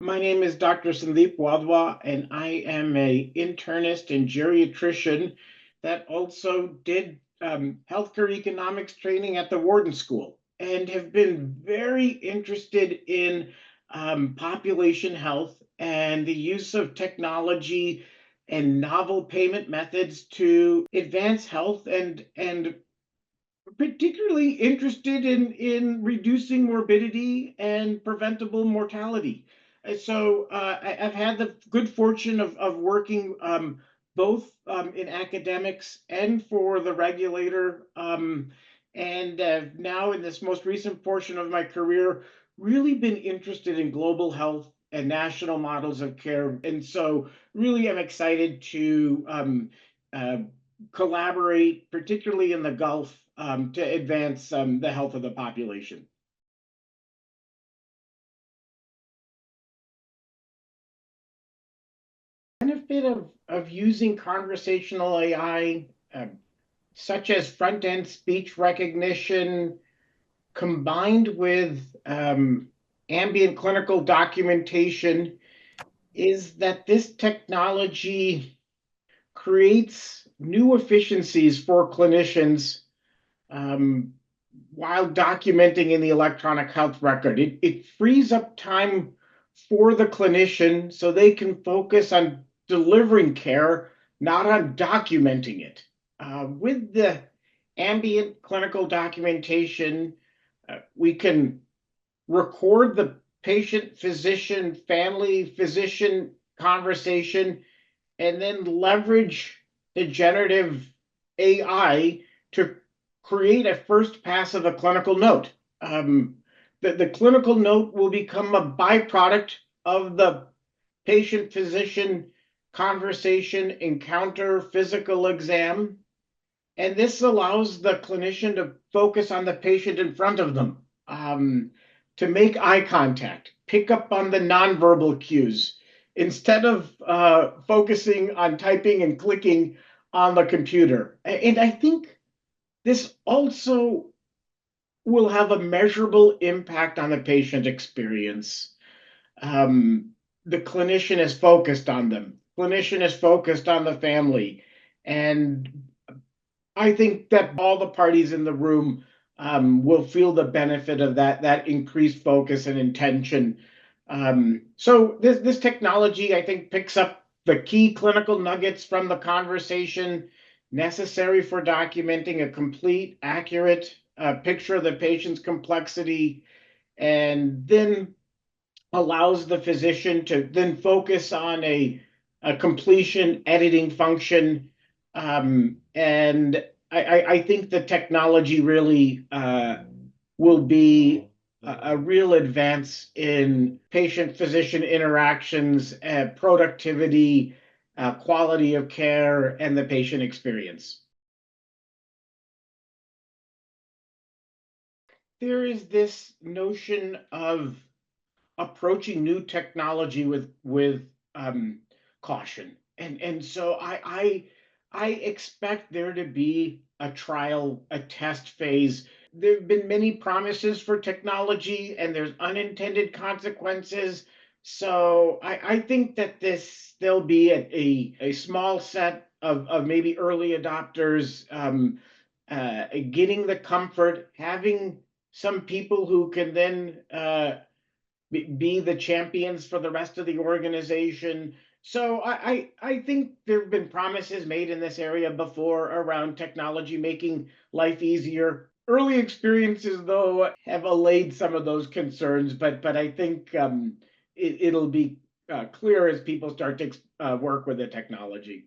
My name is Dr. Sandeep Wadhwa, and I am a internist and geriatrician that also did healthcare economics training at the Wharton School and have been very interested in population health and the use of technology and novel payment methods to advance health and particularly interested in reducing morbidity and preventable mortality. I've had the good fortune of working both in academics and for the regulator. And now, in this most recent portion of my career, really been interested in global health and national models of care. And so, really, I'm excited to uh, collaborate, particularly in the Gulf, to advance the health of the population. Benefit of using conversational AI, such as front end speech recognition, combined with ambient clinical documentation, is that this technology creates new efficiencies for clinicians um, while documenting in the electronic health record. It frees up time for the clinician so they can focus on delivering care, not on documenting it. With the ambient clinical documentation, we can record the patient, physician, family, physician conversation, and then leverage the generative AI to create a first pass of a clinical note. The clinical note will become a byproduct of the patient physician conversation, encounter, physical exam. And this allows the clinician to focus on the patient in front of them, to make eye contact, pick up on the nonverbal cues, instead of focusing on typing and clicking on the computer. And I think this also will have a measurable impact on the patient experience. Um, the clinician is focused on them. Clinician is focused on the family. And I think that all the parties in the room will feel the benefit of that increased focus and intention. So this technology, I think, picks up the key clinical nuggets from the conversation necessary for documenting a complete, accurate picture of the patient's complexity, and then allows the physician to then focus on a completion editing function. And I think the technology really will be a real advance in patient-physician interactions, productivity, quality of care, and the patient experience. There is this notion of approaching new technology with caution, and so I expect there to be a trial, a test phase. There have been many promises for technology, and there's unintended consequences. So I think that there'll be a small set of maybe early adopters, getting the comfort, having some people who can then be the champions for the rest of the organization. So I think there have been promises made in this area before around technology making life easier. Early experiences, though, have allayed some of those concerns, but I think it'll be clear as people start to work with the technology.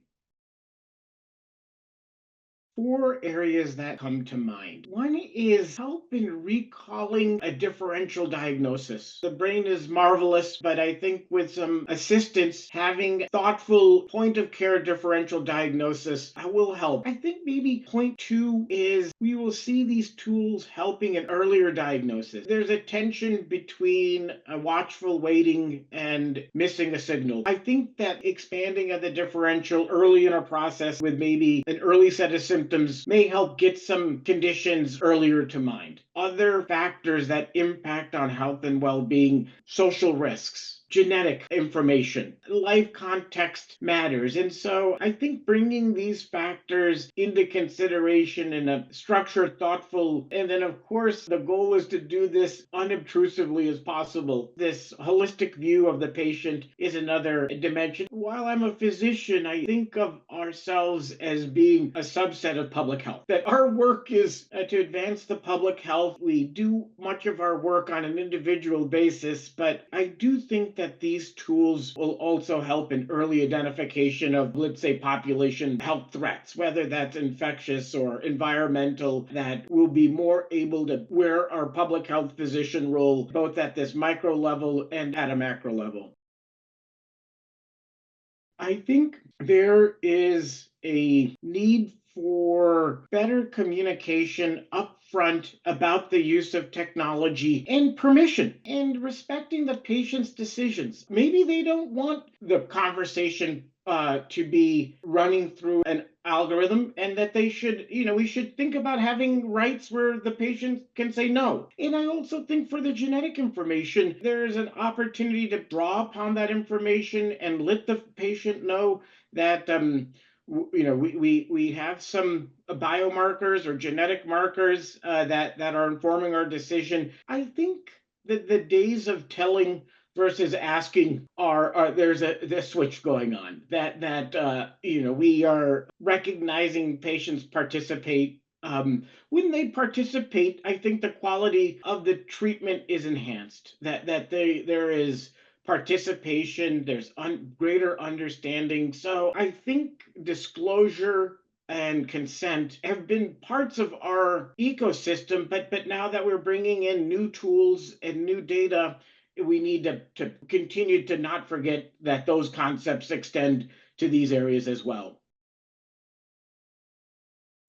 Four areas that come to mind. One is help in recalling a differential diagnosis. The brain is marvelous, but I think with some assistance, having thoughtful point of care differential diagnosis will help. I think maybe point two is we will see these tools helping in earlier diagnosis. There's a tension between a watchful waiting and missing a signal. I think that expanding of the differential early in a process with maybe an early set of symptoms may help get some conditions earlier to mind. Other factors that impact on health and well-being, social risks. genetic information. Life context matters. And so I think bringing these factors into consideration in a structured, thoughtful, and then, of course, the goal is to do this unobtrusively as possible. This holistic view of the patient is another dimension. While I'm a physician, I think of ourselves as being a subset of public health, that our work is to advance the public health. We do much of our work on an individual basis, but I do think that these tools will also help in early identification of, let's say, population health threats, whether that's infectious or environmental, that we'll be more able to wear our public health physician role both at this micro level and at a macro level. I think there is a need for better communication upfront about the use of technology and permission and respecting the patient's decisions. Maybe they don't want the conversation to be running through an algorithm, and that they should, we should think about having rights where the patient can say no. And I also think for the genetic information, there is an opportunity to draw upon that information and let the patient know that we have some biomarkers or genetic markers that are informing our decision. I think that the days of telling versus asking are there's a switch going on, that we are recognizing patients participate. When they participate, I think the quality of the treatment is enhanced. There is participation, there's greater understanding. So I think disclosure and consent have been parts of our ecosystem, but now that we're bringing in new tools and new data, we need to continue to not forget that those concepts extend to these areas as well.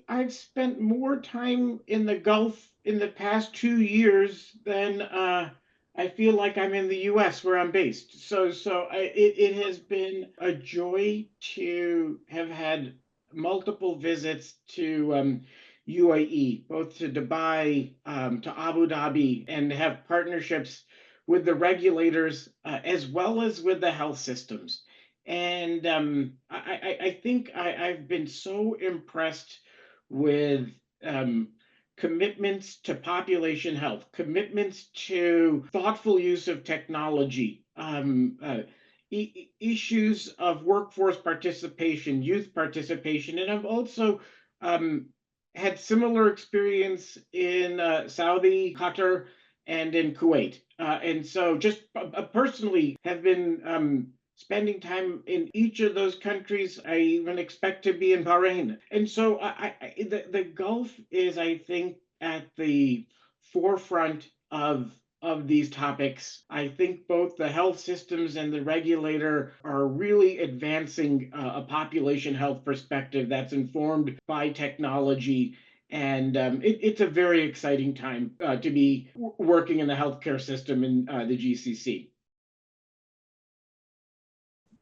I've spent more time in the Gulf in the past 2 years than I feel like I'm in the U.S. where I'm based. It has been a joy to have had multiple visits to UAE, both to Dubai, to Abu Dhabi, and have partnerships with the regulators as well as with the health systems. And I think I've been so impressed with commitments to population health, commitments to thoughtful use of technology, issues of workforce participation, youth participation. And I've also had similar experience in Saudi, Qatar, and in Kuwait. And so just personally have been spending time in each of those countries. I even expect to be in Bahrain. And so the Gulf is, I think, at the forefront of these topics. I think both the health systems and the regulator are really advancing a population health perspective that's informed by technology. And it's a very exciting time to be working in the healthcare system in the GCC.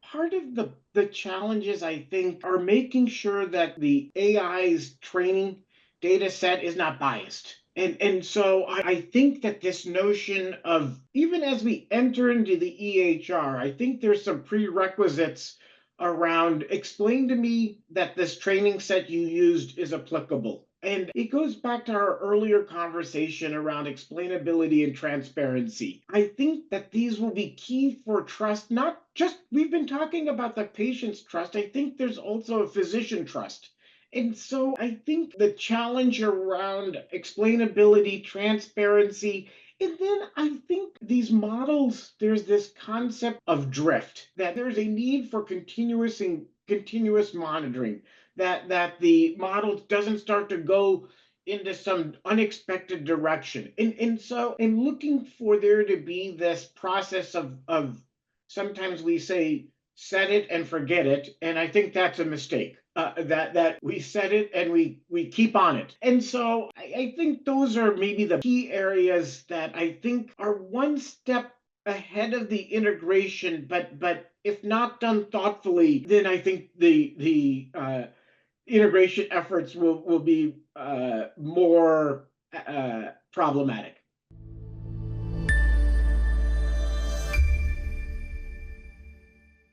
Part of the challenges, I think, are making sure that the AI's training data set is not biased. And so I think that this notion of, even as we enter into the EHR, I think there's some prerequisites around explain to me that this training set you used is applicable. And it goes back to our earlier conversation around explainability and transparency. I think that these will be key for trust, not just, we've been talking about the patient's trust. I think there's also a physician trust. And so I think the challenge around explainability, transparency, and then I think these models, there's this concept of drift, that there's a need for continuous monitoring, that the model doesn't start to go into some unexpected direction. And so in looking for there to be this process of sometimes we say set it and forget it, and I think that's a mistake. That we set it and we keep on it. And so I think those are maybe the key areas that I think are one step ahead of the integration, but if not done thoughtfully, then I think the integration efforts will be more problematic.